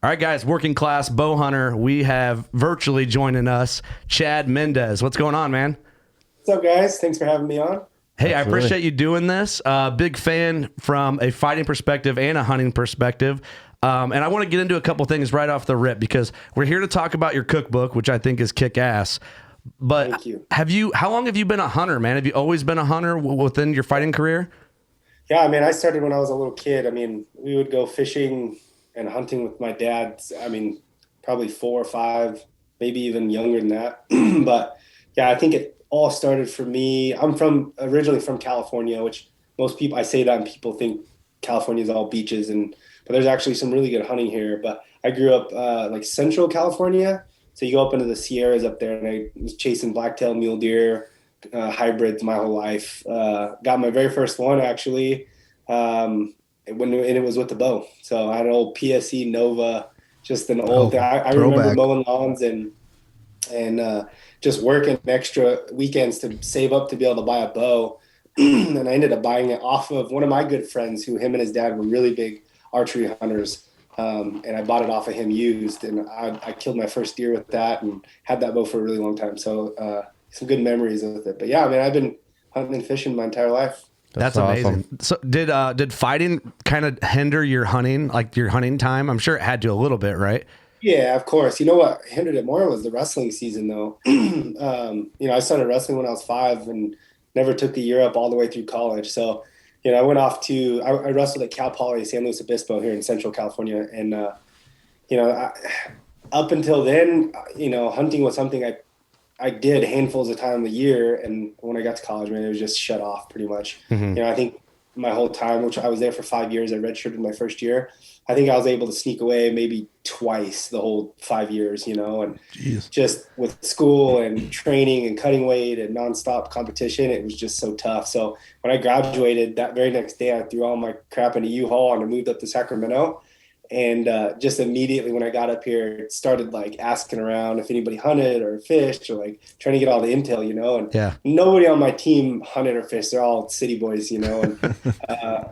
All right, guys, working class Bowhunter. We have virtually joining us Chad Mendes. What's going on, man? What's up, guys? Thanks for having me on. Hey, Absolutely. I appreciate you doing this. Big fan from a fighting perspective and a hunting perspective. And I want to get into a couple things right off the rip because we're here to talk about your cookbook, which I think is kick-ass. But Thank you. How long have you been a hunter, man? Have you always been a hunter within your fighting career? Yeah, I mean, I started when I was a little kid. I mean, we would go fishing and hunting with my dad. I mean, probably 4 or 5, maybe even younger than that. But yeah, I think it all started for me. I'm originally from California, which most people, I say that and people think California is all beaches, but there's actually some really good hunting here. But I grew up like central California. So you go up into the Sierras up there, and I was chasing blacktail mule deer, hybrids my whole life. Got my very first one actually, and it was with the bow. So I had an old PSE Nova, just an old thing. I remember mowing lawns and just working extra weekends to save up to be able to buy a bow. And I ended up buying it off of one of my good friends who him and his dad were really big archery hunters. And I bought it off of him used, and I killed my first deer with that and had that bow for a really long time. So some good memories with it. But yeah, I mean, I've been hunting and fishing my entire life. That's amazing. Awesome. So did fighting kind of hinder your hunting, like your hunting time? I'm sure it had to a little bit, right? Yeah, of course. You know what hindered it more was the wrestling season, though. I started wrestling when I was 5 and never took the year up all the way through college. So I went off to I wrestled at Cal Poly San Luis Obispo here in Central California, and up until then, hunting was something I did handfuls of time a year, and when I got to college, man, it was just shut off pretty much. Mm-hmm. I think my whole time, which I was there for 5 years, I redshirted my first year. I think I was able to sneak away maybe twice the whole 5 years, and Jeez. Just with school and training and cutting weight and nonstop competition, it was just so tough. So when I graduated that very next day, I threw all my crap in a U-Haul and I moved up to Sacramento. And just immediately when I got up here, started like asking around if anybody hunted or fished, or like trying to get all the intel, and nobody on my team hunted or fished. They're all city boys, and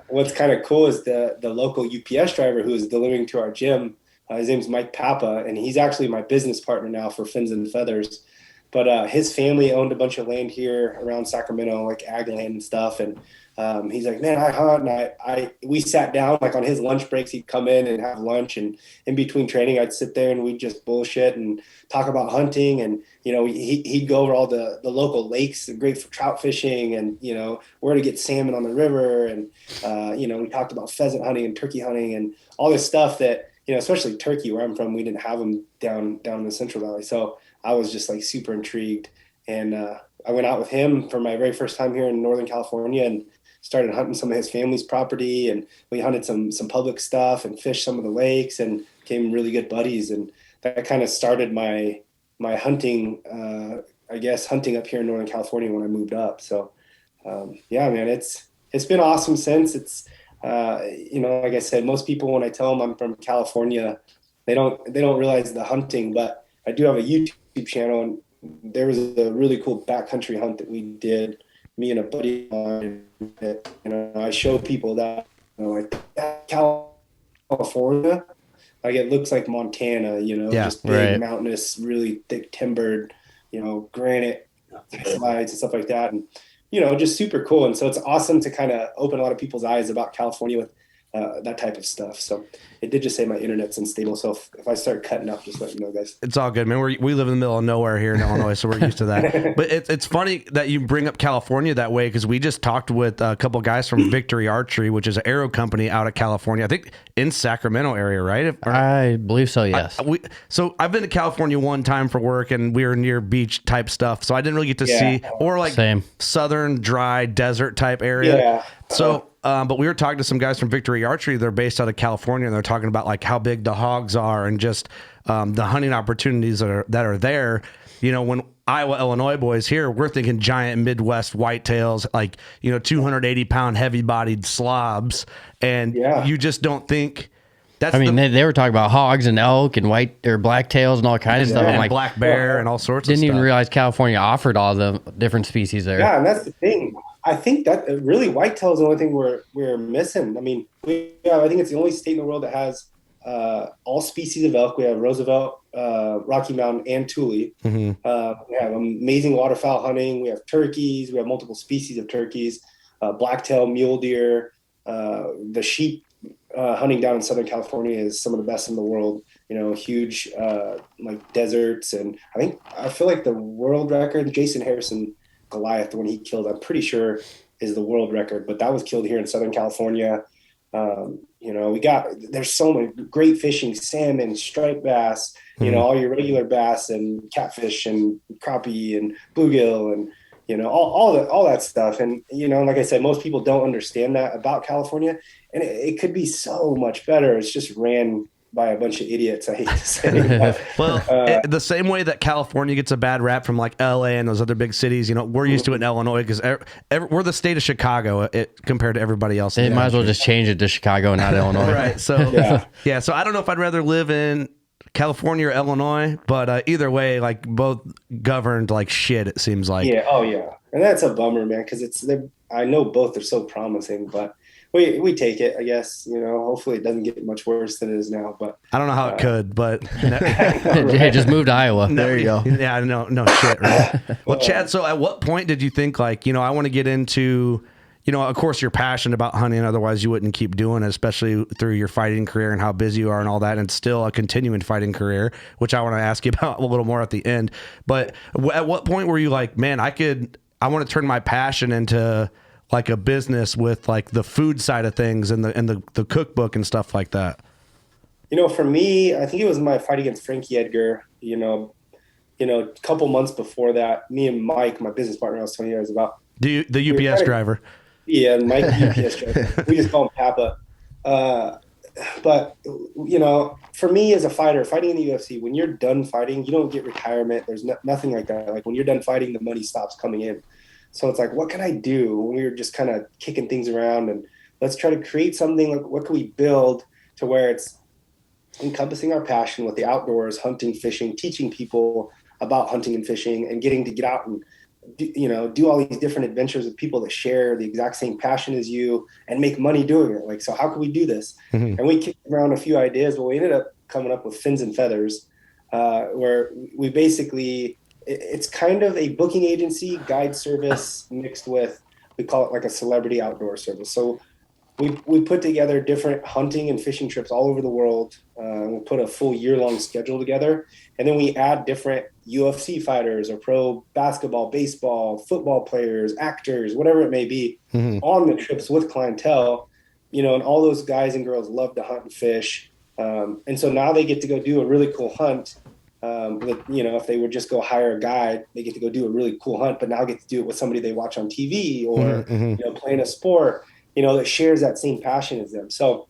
what's kind of cool is the local UPS driver who is delivering to our gym. His name's Mike Papa, and he's actually my business partner now for Fins and Feathers. But his family owned a bunch of land here around Sacramento, like ag land and stuff. And he's like, man, I hunt. And we sat down, like on his lunch breaks, he'd come in and have lunch. And in between training, I'd sit there and we'd just bullshit and talk about hunting. And, he'd go over all the local lakes, great for trout fishing, and, where to get salmon on the river. And, we talked about pheasant hunting and turkey hunting and all this stuff that, especially turkey, where I'm from, we didn't have them down in the Central Valley. So I was just like super intrigued. And I went out with him for my very first time here in Northern California and started hunting some of his family's property. And we hunted some public stuff and fished some of the lakes and became really good buddies. And that kind of started my hunting, hunting up here in Northern California when I moved up. So, yeah, man, it's been awesome since. It's, like I said, most people, when I tell them I'm from California, they don't realize the hunting, but I do have a YouTube channel, and there was a really cool backcountry hunt that we did, me and a buddy of mine, that, I show people that, like California, like it looks like Montana, just big, mountainous, really thick timbered, granite slides and stuff like that. And, just super cool. And so it's awesome to kind of open a lot of people's eyes about California with that type of stuff. So it did just say my internet's unstable. So if I start cutting up, just let me know, guys. It's all good, man. We live in the middle of nowhere here in Illinois, so we're used to that. But it's funny that you bring up California that way, because we just talked with a couple guys from Victory Archery, which is an arrow company out of California, I think in Sacramento area, right? I believe so, yes. So I've been to California one time for work, and we were near beach type stuff, so I didn't really get to see, or like southern dry desert type area. Yeah. So but we were talking to some guys from Victory Archery. They're based out of California, and they're talking about like how big the hogs are and just the hunting opportunities that are there. When Iowa, Illinois boys here, we're thinking giant Midwest whitetails, like 280-pound heavy-bodied slobs, and you just don't think. They were talking about hogs and elk and white or blacktails and all kinds of stuff. And like black bear and all sorts of stuff. Didn't even realize California offered all the different species there. Yeah, and that's the thing. I think that really whitetail is the only thing we're missing. I mean, I think it's the only state in the world that has all species of elk. We have Roosevelt, Rocky Mountain, and Thule. We have amazing waterfowl hunting. We have turkeys. We have multiple species of turkeys, blacktail, mule deer. The sheep hunting down in Southern California is some of the best in the world. Huge like deserts, and I feel like the world record, Jason Harrison Goliath, the one he killed, I'm pretty sure is the world record, but that was killed here in Southern California. There's so many great fishing, salmon, striped bass, all your regular bass and catfish and crappie and bluegill and, all that stuff. And, like I said, most people don't understand that about California, and it could be so much better. It's just ran by a bunch of idiots, I hate to say. Well, the same way that California gets a bad rap from like LA and those other big cities, we're used to it in Illinois because we're the state of Chicago compared to everybody else. They might as well just change it to Chicago and not Illinois. Right. So, yeah. So I don't know if I'd rather live in California or Illinois, but either way, like both governed like shit, it seems like. Yeah. Oh, yeah. And that's a bummer, man, because I know both are so promising, but we take it, I guess. Hopefully it doesn't get much worse than it is now. But I don't know how it could, but hey, just move to Iowa. There you go. Yeah, no shit. Right? Well, Chad, so at what point did you think like, I want to get into, of course you're passionate about hunting, otherwise you wouldn't keep doing it, especially through your fighting career and how busy you are and all that, and still a continuing fighting career, which I want to ask you about a little more at the end. But at what point were you like, man, I want to turn my passion into like a business with like the food side of things and the cookbook and stuff like that? For me, I think it was my fight against Frankie Edgar. A couple months before that, me and Mike, my business partner, I was telling you guys about, the UPS driver. Yeah, Mike, UPS driver. We just call him Papa. But for me as a fighter, fighting in the UFC, when you're done fighting, you don't get retirement. There's nothing like that. Like when you're done fighting, the money stops coming in. So it's like, what can I do? When we were just kind of kicking things around, and let's try to create something. Like, what can we build to where it's encompassing our passion with the outdoors, hunting, fishing, teaching people about hunting and fishing, and getting to get out and do all these different adventures with people that share the exact same passion as you and make money doing it. Like, so how can we do this? And we kicked around a few ideas, but we ended up coming up with Fins and Feathers, where we basically, it's kind of a booking agency guide service mixed with, we call it like a celebrity outdoor service. So we put together different hunting and fishing trips all over the world. We put a full year-long schedule together, and then we add different UFC fighters or pro basketball, baseball, football players, actors, whatever it may be, on the trips with clientele. And all those guys and girls love to hunt and fish. And so now they get to go do a really cool hunt. If they would just go hire a guide, they get to go do a really cool hunt, but now get to do it with somebody they watch on TV or, playing a sport, that shares that same passion as them. So,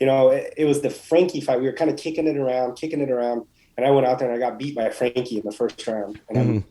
it was the Frankie fight. We were kind of kicking it around, and I went out there and I got beat by Frankie in the first round, and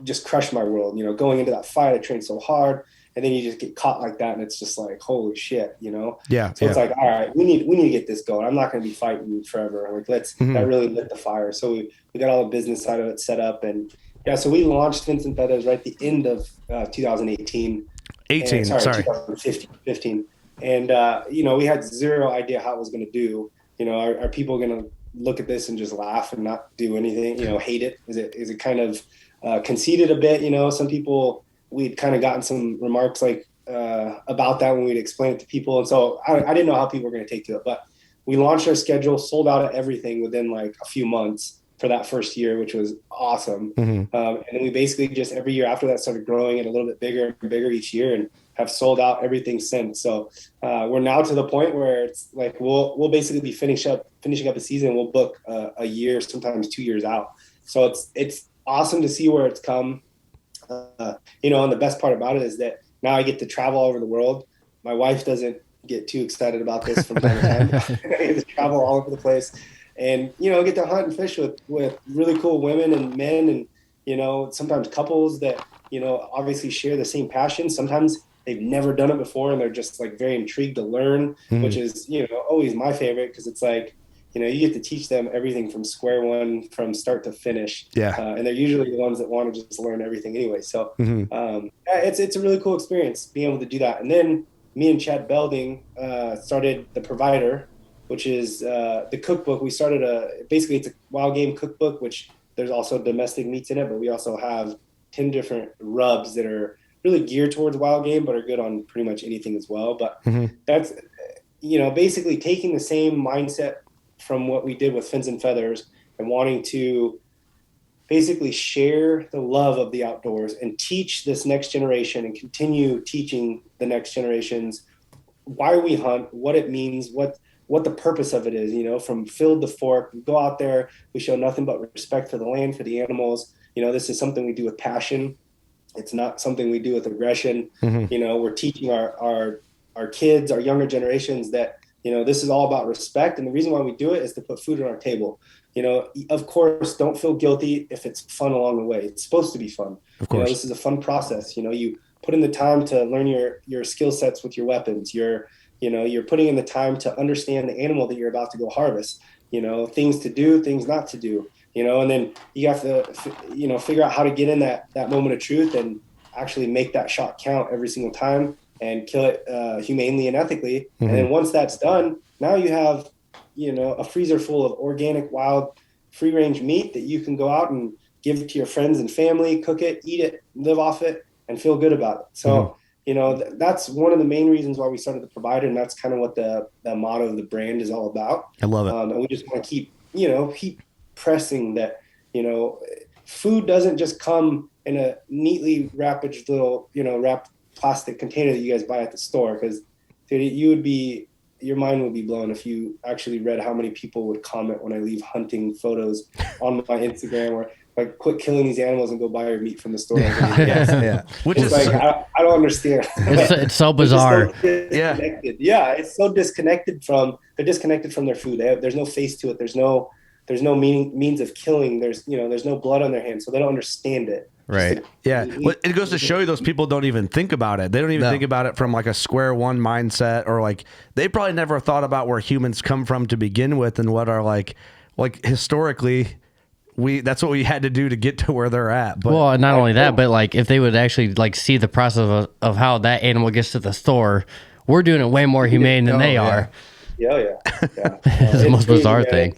just crushed my world. Going into that fight, I trained so hard, and then you just get caught like that, and it's just like, holy shit, Yeah. So it's like, all right, we need to get this going. I'm not going to be fighting forever. Like, that really lit the fire. So we got all the business side of it set up, and so we launched Fins and Feathers right at the end of 2018. 2015. And, we had zero idea how it was going to do. Are people going to look at this and just laugh and not do anything, hate it? Is it kind of conceited a bit? Some people, we'd kind of gotten some remarks like about that when we'd explain it to people. And so I didn't know how people were going to take to it, but we launched our schedule, sold out of everything within like a few months for that first year, which was awesome. And then we basically just every year after that started growing it a little bit bigger and bigger each year, and have sold out everything since. So we're now to the point where it's like we'll basically be finishing up the season. We'll book a year, sometimes 2 years out. So it's awesome to see where it's come. And the best part about it is that now I get to travel all over the world. My wife doesn't get too excited about this from time to time. I get to travel all over the place. And, get to hunt and fish with really cool women and men and, sometimes couples that, obviously share the same passion. Sometimes they've never done it before and they're just like very intrigued to learn, which is, always my favorite, because it's like, you get to teach them everything from square one, from start to finish. Yeah. And they're usually the ones that want to just learn everything anyway. So it's a really cool experience being able to do that. And then me and Chad Belding started The Provider, which is the cookbook. We started basically it's a wild game cookbook, which there's also domestic meats in it, but we also have 10 different rubs that are really geared towards wild game, but are good on pretty much anything as well. But that's, basically taking the same mindset from what we did with Fins and Feathers and wanting to basically share the love of the outdoors and teach this next generation and continue teaching the next generations why we hunt, what it means, what the purpose of it is, from field to fork. We go out there, we show nothing but respect for the land, for the animals. This is something we do with passion. It's not something we do with aggression. We're teaching our kids, our younger generations that, this is all about respect. And the reason why we do it is to put food on our table. Of course, don't feel guilty if it's fun along the way. It's supposed to be fun. Of course. This is a fun process. You put in the time to learn your skill sets with your weapons. You're putting in the time to understand the animal that you're about to go harvest, things to do, things not to do, and then you have to, figure out how to get in that moment of truth and actually make that shot count every single time and kill it humanely and ethically. And then once that's done, now you have, a freezer full of organic, wild, free range meat that you can go out and give to your friends and family, cook it, eat it, live off it, and feel good about it. So, that's one of the main reasons why we started the Provider, and that's kind of what the motto of the brand is all about. I love it. And we just want to keep pressing that, food doesn't just come in a neatly wrapped little, wrapped plastic container that you guys buy at the store. Because your mind would be blown if you actually read how many people would comment when I leave hunting photos on my Instagram or like, quit killing these animals and go buy your meat from the store. Which is like, I don't understand. It's so bizarre. It's so disconnected from their food. There's no face to it. There's no means of killing. There's no blood on their hands, so they don't understand it. Right. Well, it goes to show you those people don't even think about it. They don't even think about it from like a square one mindset, or like they probably never thought about where humans come from to begin with and what are like historically that's what we had to do to get to where they're at. But well, not only that, but like if they would actually like see the process of how that animal gets to the store, we're doing it way more humane than they are. Yeah. It's the most bizarre thing.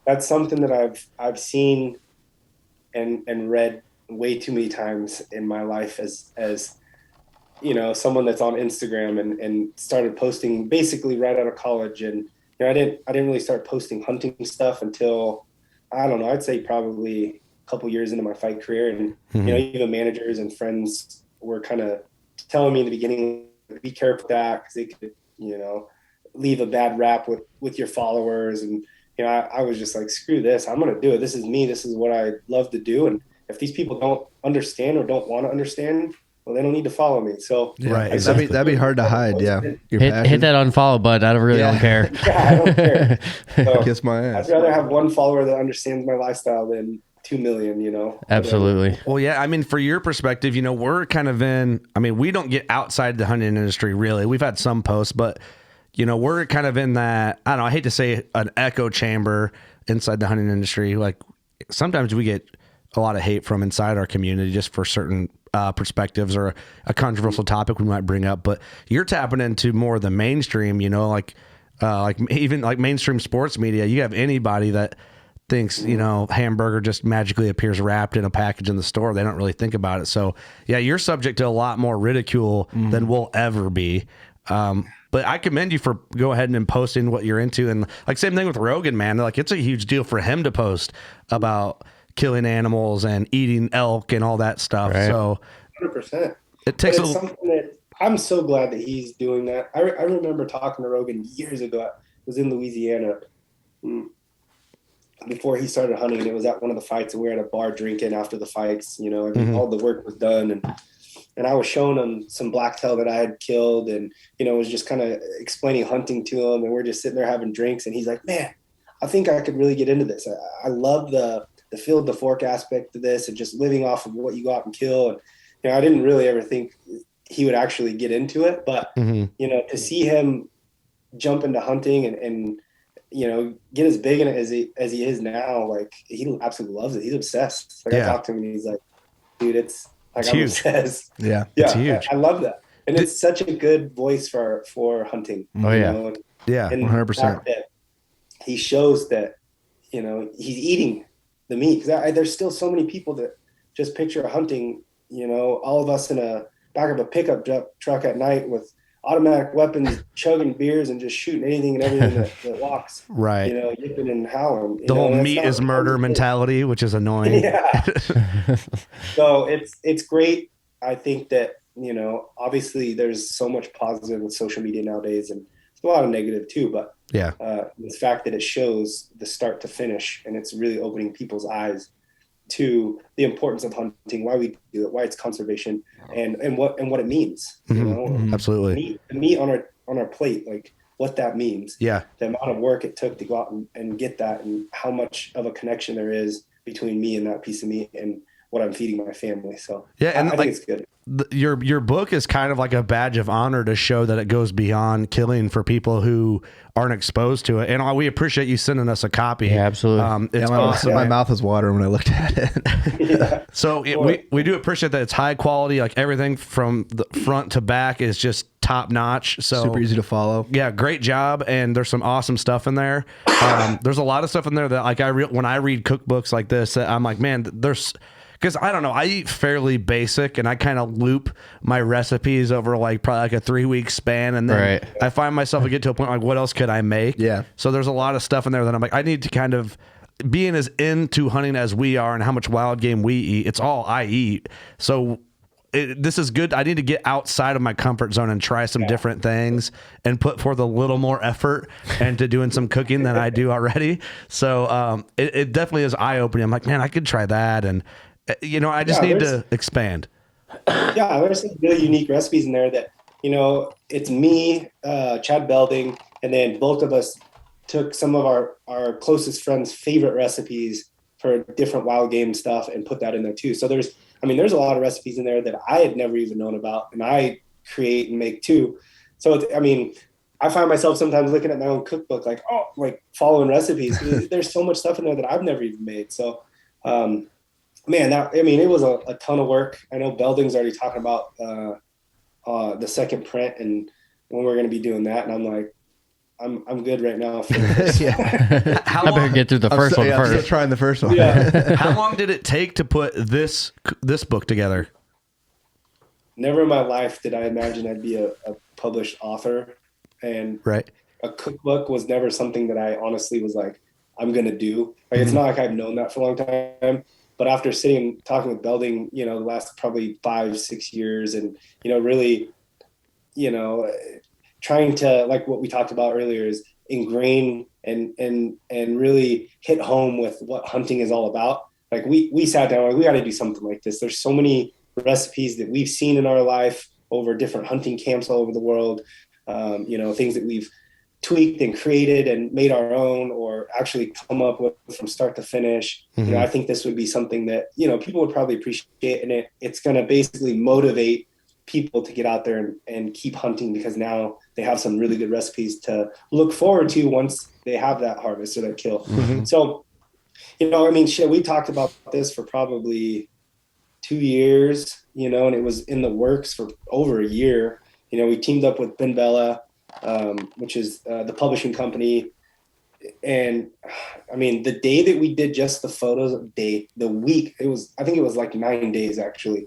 That's something that I've seen and read way too many times in my life as someone that's on Instagram and started posting basically right out of college. And I didn't really start posting hunting stuff until, I don't know, I'd say probably a couple years into my fight career. And even managers and friends were kind of telling me in the beginning, be careful with that, because they could leave a bad rap with your followers. And I was just like, screw this, I'm gonna do it. This is me. This is what I love to do. And if these people don't understand or don't want to understand, well, they don't need to follow me. So that'd be hard to hide. Yeah, hit that unfollow button. I really don't care. I don't care. So kiss my ass. I'd rather have one follower that understands my lifestyle than 2 million. Absolutely. Well, yeah. I mean, for your perspective, we're kind of we don't get outside the hunting industry really. We've had some posts, but we're kind of in that, I don't know, I hate to say an echo chamber inside the hunting industry. Like sometimes we get a lot of hate from inside our community just for certain perspectives or a controversial topic we might bring up, but you're tapping into more of the mainstream, like even like mainstream sports media. You have anybody that thinks, hamburger just magically appears wrapped in a package in the store. They don't really think about it. So yeah, you're subject to a lot more ridicule than we'll ever be. But I commend you for go ahead and posting what you're into. And like same thing with Rogan, man. Like it's a huge deal for him to post about killing animals and eating elk and all that stuff. Right. So 100%. It takes something that I'm so glad that he's doing that. I remember talking to Rogan years ago. I was in Louisiana before he started hunting, and it was at one of the fights, and we were at a bar drinking after the fights, all the work was done. And I was showing him some blacktail that I had killed, and, was just kind of explaining hunting to him, and we're just sitting there having drinks, and he's like, man, I think I could really get into this. I love the field, the fork aspect of this, and just living off of what you go out and kill. And, I didn't really ever think he would actually get into it, but, to see him jump into hunting and get as big in it as he is now, like he absolutely loves it. He's obsessed. Like I talked to him and he's like, dude, it's like, I'm obsessed. Yeah. It's huge. I love that. And it's such a good voice for hunting. Oh yeah. And 100%. he shows that, you know, he's eating the meat. Because there's still so many people that just picture hunting, you know, all of us in a back of a pickup truck at night with automatic weapons, chugging beers and just shooting anything and everything that walks. Right. You know, yipping and howling. The whole meat is murder mentality, which is annoying. Yeah. So it's great. I think that, you know, obviously there's so much positive with social media nowadays, and there's a lot of negative too, but yeah, the fact that it shows the start to finish, and it's really opening people's eyes to the importance of hunting, why we do it, why it's conservation, and what it means. You know? Absolutely. Meat on our plate, like what that means. Yeah. The amount of work it took to go out and get that, and how much of a connection there is between me and that piece of meat and what I'm feeding my family. So yeah, and I think it's good. Your book is kind of like a badge of honor to show that it goes beyond killing for people who aren't exposed to it. And we appreciate you sending us a copy. Yeah, absolutely. It's awesome. My mouth was watering when I looked at it. Yeah. So we do appreciate that it's high quality. Like everything from the front to back is just top notch. So super easy to follow. Yeah, great job. And there's some awesome stuff in there. There's a lot of stuff in there that like when I read cookbooks like this, I'm like, man, because I don't know, I eat fairly basic, and I kind of loop my recipes over like probably like a 3-week span, and then I find myself get to a point like, what else could I make? Yeah. So there's a lot of stuff in there that I'm like, I need to kind of, being as into hunting as we are and how much wild game we eat, it's all I eat. So this is good. I need to get outside of my comfort zone and try some different things and put forth a little more effort into doing some cooking than I do already. So it definitely is eye-opening. I'm like, man, I could try that, and you know, I just need to expand. Yeah, there's some really unique recipes in there that, you know, it's me, Chad Belding, and then both of us took some of our closest friends' favorite recipes for different wild game stuff and put that in there too. So there's a lot of recipes in there that I had never even known about, and I create and make too. So, I find myself sometimes looking at my own cookbook, like following recipes. There's so much stuff in there that I've never even made. So, man, it was a ton of work. I know Belding's already talking about the second print and when we're going to be doing that. And I'm like, I'm good right now. For this. I better get through the first one first. I'm still trying the first one. Yeah. How long did it take to put this book together? Never in my life did I imagine I'd be a published author. And a cookbook was never something that I honestly was like, I'm going to do. Like, it's not like I've known that for a long time. But after sitting and talking with Belding, you know, the last probably 5-6 years, and, you know, really, you know, trying to, like what we talked about earlier, is ingrain and really hit home with what hunting is all about. Like we sat down, like, we got to do something like this. There's so many recipes that we've seen in our life over different hunting camps all over the world. You know, things that we've tweaked and created and made our own, or actually come up with from start to finish. You know, I think this would be something that, you know, people would probably appreciate, and it's going to basically motivate people to get out there and keep hunting, because now they have some really good recipes to look forward to once they have that harvest or that kill. So, you know, I mean, we talked about this for probably 2 years, you know, and it was in the works for over a year. You know, we teamed up with Ben Bella, which is the publishing company. And I mean, the day that we did just the photos, the week, I think it was like 9 days actually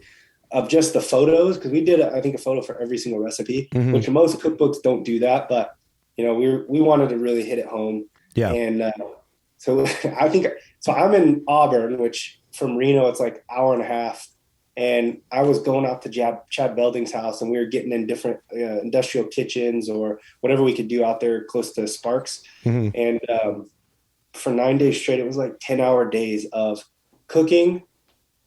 of just the photos. Cause we did, I think, a photo for every single recipe, which most cookbooks don't do that, but you know, we wanted to really hit it home. Yeah. And, so I'm in Auburn, which from Reno, it's like hour and a half. And I was going out to Chad Belding's house, and we were getting in different industrial kitchens or whatever we could do out there close to Sparks. And for 9 days straight, it was like 10-hour days of cooking,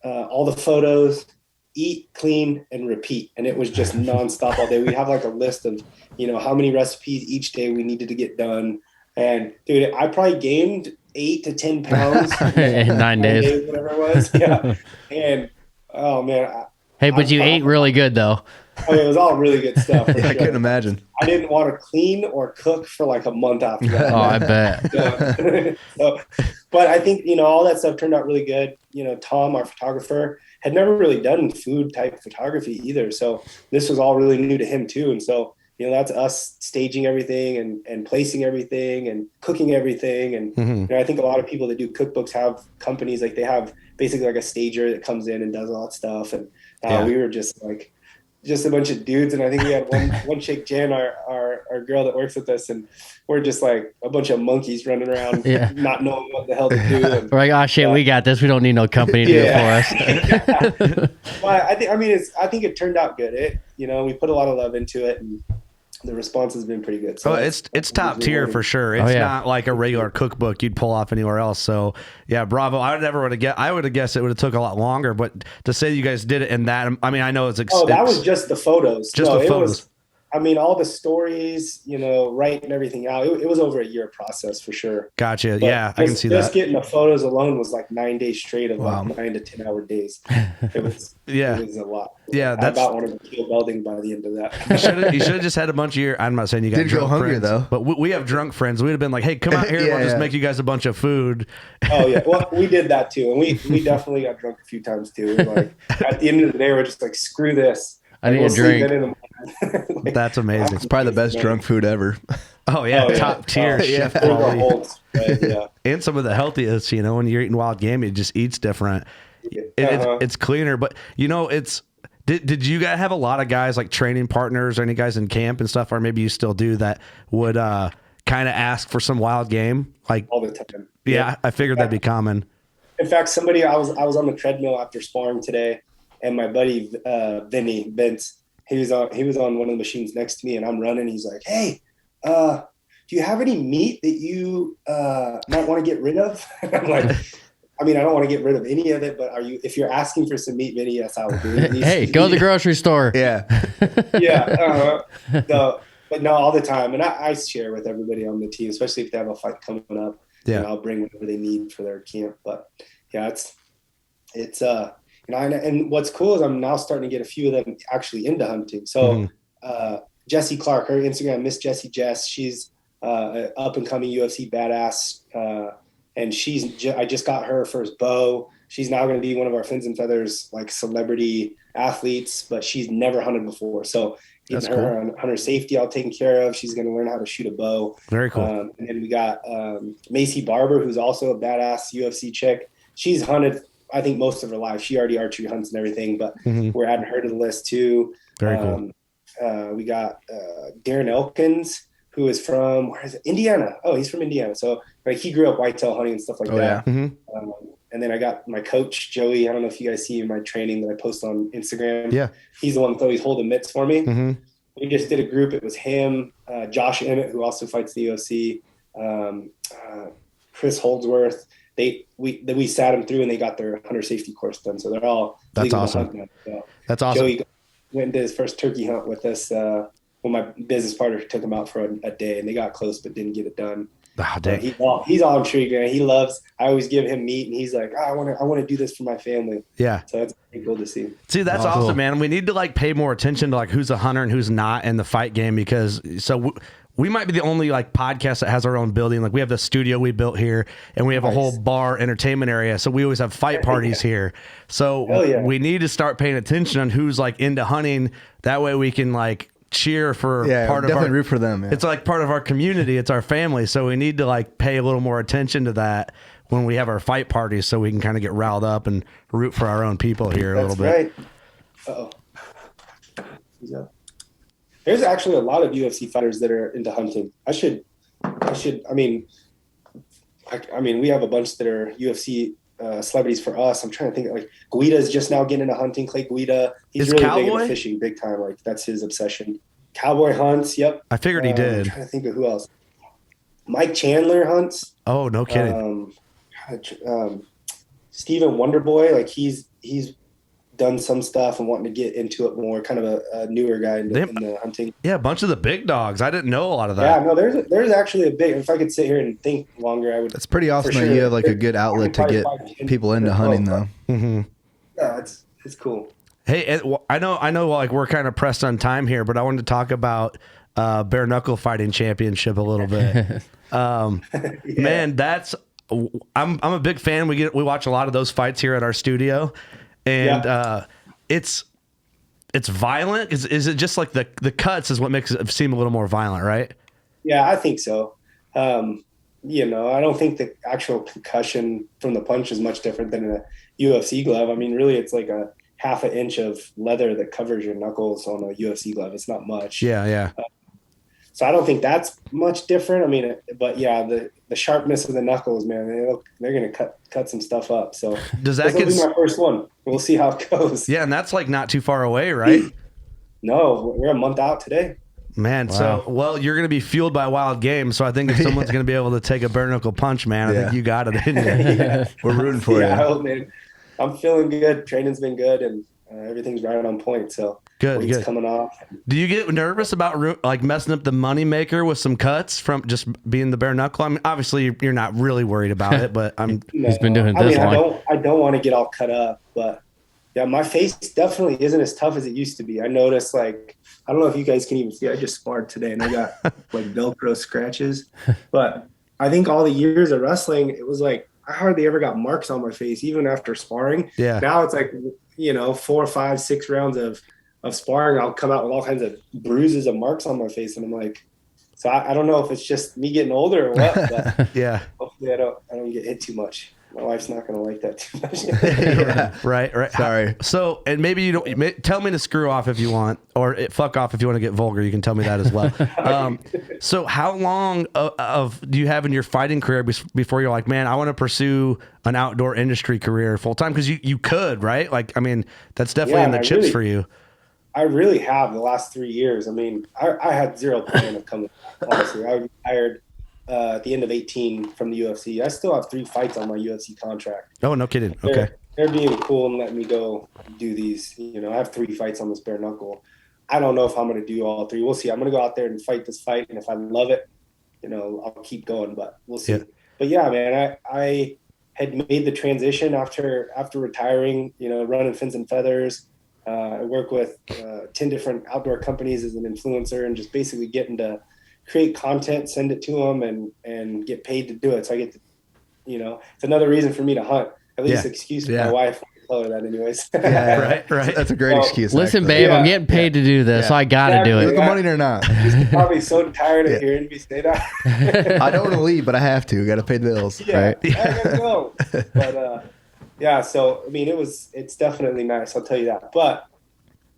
all the photos, eat, clean, and repeat. And it was just nonstop all day. We have like a list of, you know, how many recipes each day we needed to get done. And dude, I probably gained 8 to 10 pounds in 9 days, whatever it was. Yeah. And oh man. But you ate really good though. I mean, it was all really good stuff. Yeah, I couldn't imagine. I didn't want to clean or cook for like a month after that. I bet. But I think, you know, all that stuff turned out really good. You know, Tom, our photographer, had never really done food type photography either. So this was all really new to him too. And so, that's us staging everything and placing everything and cooking everything. And I think a lot of people that do cookbooks have companies, like they have basically like a stager that comes in and does all that stuff. And we were just like, just a bunch of dudes. And I think we had one chick, Jen, our girl that works with us, and we're just like a bunch of monkeys running around, not knowing what the hell to do. And, we're like, oh shit, we got this. We don't need no company to do it for us. Well, I think it turned out good. We put a lot of love into it, and the response has been pretty good. So it's top tier for sure. It's not like a regular cookbook you'd pull off anywhere else. So yeah, bravo. I would have guessed it would have took a lot longer, but to say you guys did it in that, I mean, I know it's that was just the photos. Just the photos. All the stories, writing everything out. It was over a year process for sure. Gotcha. But yeah, I can see that. Just getting the photos alone was like 9 days straight of like 9 to 10 hour days. It was a lot. Yeah, I about wanted to kill Belding by the end of that. You should have just had a bunch of I'm not saying you got did drunk go hungry friends, though. but we have drunk friends. We'd have been like, hey, come out here. We'll just make you guys a bunch of food. Oh yeah, well we did that too, and we definitely got drunk a few times too. Like at the end of the day, we're just like, screw this. I need a drink. Like, that's amazing. It's probably the best drunk food ever. Oh yeah, top tier chef quality. And some of the healthiest. When you're eating wild game, it just eats different. It's cleaner, but it's. Did you guys have a lot of guys like training partners or any guys in camp and stuff, or maybe you still do, that would kind of ask for some wild game? Like all the time. Yeah, I figured that'd be common. In fact, I was on the treadmill after sparring today, and my buddy Vince, he was on one of the machines next to me, and I'm running. He's like, "Hey, do you have any meat that you might want to get rid of?" I'm like, I don't want to get rid of any of it, but if you're asking for some meat, Vinny, yes, I will do it. Hey, go to the grocery store. Yeah. Yeah. But no, all the time. And I share with everybody on the team, especially if they have a fight coming up. Yeah. And I'll bring whatever they need for their camp. But yeah, and what's cool is I'm now starting to get a few of them actually into hunting. So Jessie Clark, her Instagram, Miss Jessie Jess, she's an up and coming UFC badass. And I just got her first bow. She's now going to be one of our Fins and Feathers, like celebrity athletes, but she's never hunted before. So getting her on hunter safety all taken care of. She's going to learn how to shoot a bow. Very cool. And then we got Macy Barber, who's also a badass UFC chick. She's hunted, I think, most of her life. She already archery hunts and everything, but we're adding her to the list too. Very cool. We got Darren Elkins, who is from, Indiana. Oh, he's from Indiana. So like he grew up whitetail hunting and stuff like that. Yeah. And then I got my coach, Joey. I don't know if you guys see my training that I post on Instagram. Yeah. He's the one that's always holding mitts for me. We just did a group. It was him, Josh Emmett, who also fights the UFC, Chris Holdsworth. We sat them through and they got their hunter safety course done. So they're all That's awesome. So that's awesome. Joey went and did his first turkey hunt with us. My business partner took him out for a day, and they got close but didn't get it done. Oh, dang. He's all intrigued, man. He loves. I always give him meat, and he's like, I want to do this for my family. Yeah. So that's pretty cool to see. See, that's awesome, cool. Man. We need to pay more attention to who's a hunter and who's not in the fight game, because we might be the only podcast that has our own building. We have the studio we built here, and we have a whole bar entertainment area. So we always have fight parties here. So we need to start paying attention on who's into hunting. That way we can cheer for part of our root for them. Yeah. It's part of our community. It's our family. So we need to pay a little more attention to that when we have our fight parties, so we can kind of get riled up and root for our own people here a little bit. Right. There's actually a lot of UFC fighters that are into hunting. We have a bunch that are UFC celebrities for us. I'm trying to think, Guida's just now getting into hunting. Clay Guida, he's really big into fishing, big time. That's his obsession. Cowboy hunts. Yep. I figured he did. I'm trying to think of who else. Mike Chandler hunts. Oh, no kidding. Stephen Wonderboy, he's done some stuff and wanting to get into it more. Kind of a newer guy in the hunting. Yeah, a bunch of the big dogs. I didn't know a lot of that. Yeah, no, there's actually a big. If I could sit here and think longer, I would. It's pretty awesome that you have a good outlet to get people into hunting, though. Yeah, it's cool. Hey, I know. We're kind of pressed on time here, but I wanted to talk about Bareknuckle fighting championship a little bit. Man, I'm a big fan. We watch a lot of those fights here at our studio. And it's it's violent? Is it just like the cuts is what makes it seem a little more violent, right? Yeah, I think so. You know, I don't think the actual concussion from the punch is much different than a UFC glove. I mean, really, it's like a half an inch of leather that covers your knuckles on a UFC glove. It's not much. Yeah. So I don't think that's much different. I mean, but yeah, the sharpness of the knuckles, man, they're going to cut some stuff up. So does that be my first one? We'll see how it goes. Yeah, and that's like not too far away, right? No, we're a month out today. Man, Wow. so you're going to be fueled by wild game. So I think if someone's going to be able to take a bare knuckle punch, man, I think you got it in you. Yeah. We're rooting for you. I hope, man. I'm feeling good. Training's been good, and everything's right on point. So Good. Coming off. Do you get nervous about like messing up the money maker with some cuts from just being the bare knuckle? I mean, obviously you're not really worried about it, but He's been doing it this long. I don't want to get all cut up, but yeah, my face definitely isn't as tough as it used to be. I noticed, like, I don't know if you guys can even see, I just sparred today and I got like Velcro scratches, but I think all the years of wrestling, it was like, I hardly ever got marks on my face, even after sparring. Yeah. Now it's like, 4, 5, 6 rounds of sparring, I'll come out with all kinds of bruises and marks on my face. And I'm like, so I don't know if it's just me getting older or what, but yeah. hopefully I don't get hit too much. My wife's not going to like that too much. Yeah. Right. Sorry. So, and maybe you don't tell me to screw off if you want, or fuck off if you want to get vulgar. You can tell me that as well. So how long do you have in your fighting career before you're like, man, I want to pursue an outdoor industry career full time? Because you could, right? Like, I mean, that's definitely in the chips for you. I really have the last 3 years. I mean, I had zero plan of coming back, honestly. I retired at the end of 18 from the UFC. I still have 3 fights on my UFC contract. Oh, no kidding. Okay. They're being cool and letting me go do these. I have 3 fights on this bare knuckle. I don't know if I'm going to do all 3. We'll see. I'm going to go out there and fight this fight. And if I love it, I'll keep going, but we'll see. Yeah. But yeah, man, I had made the transition after retiring, running Fins and Feathers. I work with 10 different outdoor companies as an influencer and just basically getting to create content, send it to them, and get paid to do it. So I get to, it's another reason for me to hunt. At least excuse for my wife. I tell her that anyways. Right. That's a great excuse. Listen, babe, I'm getting paid to do this, so I got to do it. With the money or not. She's probably so tired of hearing me say that. I don't want to leave, but I have to. Got to pay the bills. Right? I gotta go. But so I mean, it's definitely nice. I'll tell you that. But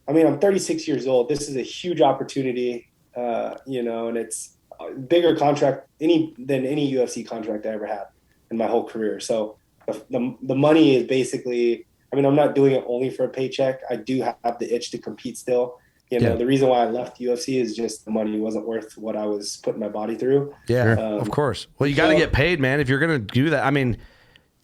I mean, I'm 36 years old. This is a huge opportunity, and it's a bigger contract than any UFC contract I ever had in my whole career. So the money is basically, I mean, I'm not doing it only for a paycheck. I do have the itch to compete still. The reason why I left UFC is just the money wasn't worth what I was putting my body through. Yeah, of course. Well, you got to get paid, man. If you're going to do that, I mean,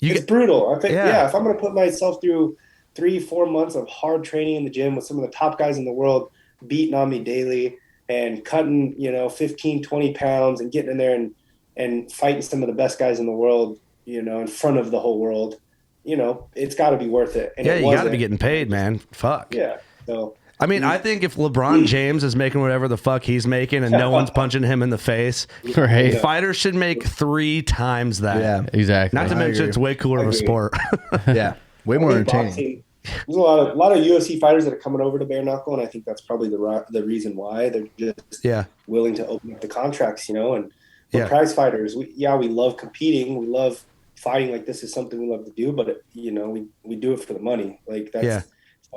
it's brutal. I think, if I'm going to put myself through 3-4 months of hard training in the gym with some of the top guys in the world beating on me daily and cutting, 15, 20 pounds and getting in there and fighting some of the best guys in the world, in front of the whole world, it's got to be worth it. And you got to be getting paid, man. Fuck. Yeah. So, I mean, I think if LeBron James is making whatever the fuck he's making and no one's punching him in the face, right. Fighters should make 3 times that. Yeah, exactly. Not to mention it's way cooler of a sport. Yeah. Way more entertaining. There's a lot of UFC fighters that are coming over to bare knuckle, and I think that's probably the reason why they're just willing to open up the contracts, and we're prize fighters. We love competing, we love fighting, like this is something we love to do, but we do it for the money. Like that's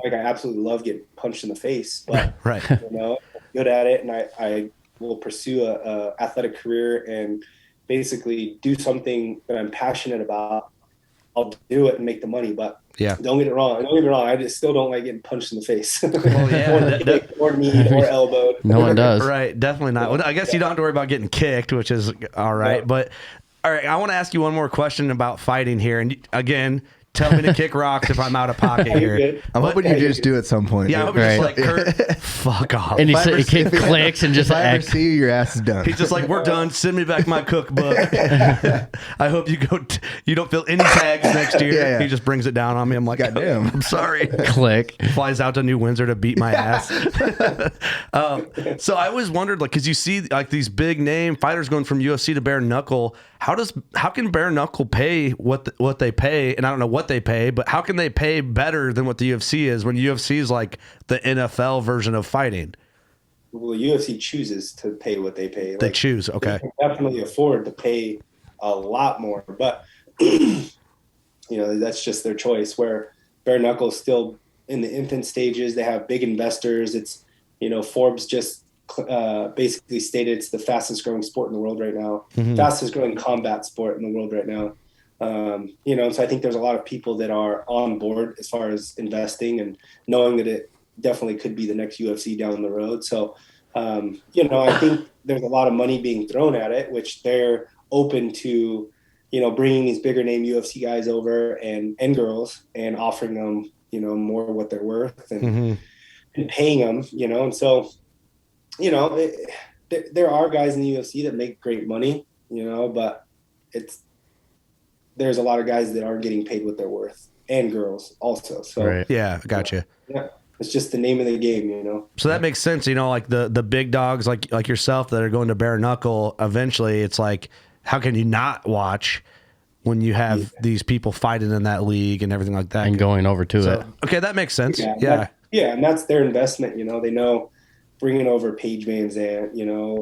like I absolutely love getting punched in the face, but right. I'm good at it, and I will pursue a athletic career and basically do something that I'm passionate about. I'll do it and make the money, but don't get me wrong. I just still don't like getting punched in the face, or kneed, or elbowed. No one does. Right, definitely not. Well, I guess you don't have to worry about getting kicked, which is all right. Yeah. But all right, I want to ask you one more question about fighting here, and again, tell me to kick rocks if I'm out of pocket here. I'm hoping you just do at some point. Yeah, I hope you're just like, Kurt, fuck off. And he clicks and just if I ever see you, your ass is done. He's just like, we're done. Send me back my cookbook. I hope you you don't feel any tags next year. Yeah. He just brings it down on me. I'm like, goddamn, I'm sorry. Click. Flies out to New Windsor to beat my ass. So I always wondered, like, because you see like these big name fighters going from UFC to bare knuckle. How can bare knuckle pay what they pay? And I don't know what what they pay, but how can they pay better than what the UFC is when UFC is like the NFL version of fighting? Well, UFC chooses to pay what they pay. They choose, okay. They can definitely afford to pay a lot more, but that's just their choice. Where Bareknuckle's still in the infant stages, they have big investors. It's Forbes just basically stated it's the fastest growing sport in the world right now, fastest growing combat sport in the world right now. So I think there's a lot of people that are on board as far as investing and knowing that it definitely could be the next UFC down the road. So, I think there's a lot of money being thrown at it, which they're open to, bringing these bigger name UFC guys over and girls and offering them, more what they're worth and paying them, and so, there are guys in the UFC that make great money, but there's a lot of guys that aren't getting paid what they're worth, and girls also. So right. Yeah, I got you. Yeah, it's just the name of the game, So that makes sense, like the big dogs like yourself that are going to Bareknuckle. Eventually, it's like, how can you not watch when you have these people fighting in that league and everything like that and going over to it? Okay, that makes sense. Yeah, and that's their investment. They know bringing over Paige Van Zandt,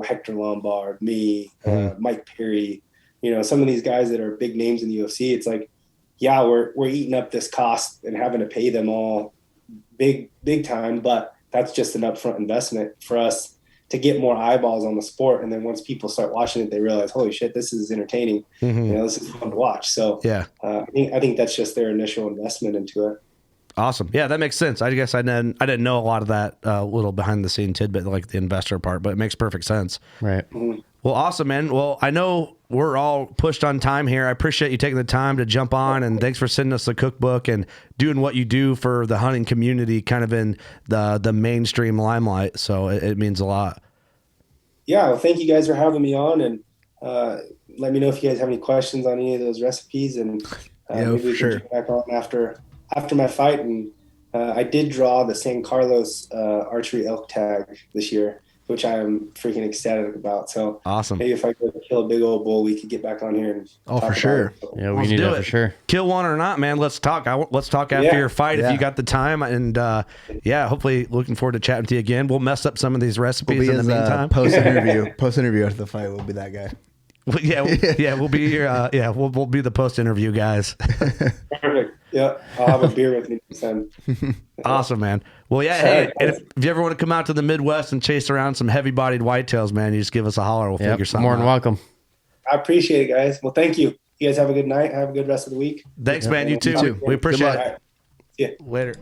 Hector Lombard, me, Mike Perry, some of these guys that are big names in the UFC. It's like, yeah, we're eating up this cost and having to pay them all big time, but that's just an upfront investment for us to get more eyeballs on the sport. And then once people start watching it, they realize, holy shit, this is entertaining. This is fun to watch. So yeah, I think that's just their initial investment into it. Awesome. Yeah, that makes sense. I guess I didn't know a lot of that little behind the scene tidbit, like the investor part, but it makes perfect sense. Right. Well, awesome, man. Well, I know we're all pushed on time here. I appreciate you taking the time to jump on, and thanks for sending us the cookbook and doing what you do for the hunting community, kind of in the mainstream limelight. So it means a lot. Yeah. Well, thank you guys for having me on, and let me know if you guys have any questions on any of those recipes, and maybe we can get back on after my fight. And I did draw the San Carlos archery elk tag this year, which I am freaking ecstatic about. So awesome. Maybe if I could kill a big old bull, we could get back on here and talk for sure. about it. Yeah, we need that for sure. Kill one or not, man. Let's talk. Let's talk after your fight if you got the time. And hopefully looking forward to chatting to you again. We'll mess up some of these recipes in the meantime. Post interview after the fight, we'll be that guy. We'll be your we'll be the post interview guys. Perfect. Yeah, I'll have a beer with me next time. Awesome, man. Well, hey, if you ever want to come out to the Midwest and chase around some heavy-bodied whitetails, man, you just give us a holler. We'll figure something out. More than welcome. I appreciate it, guys. Well, thank you. You guys have a good night. Have a good rest of the week. Thanks, man. You too. We appreciate it. Yeah. Later.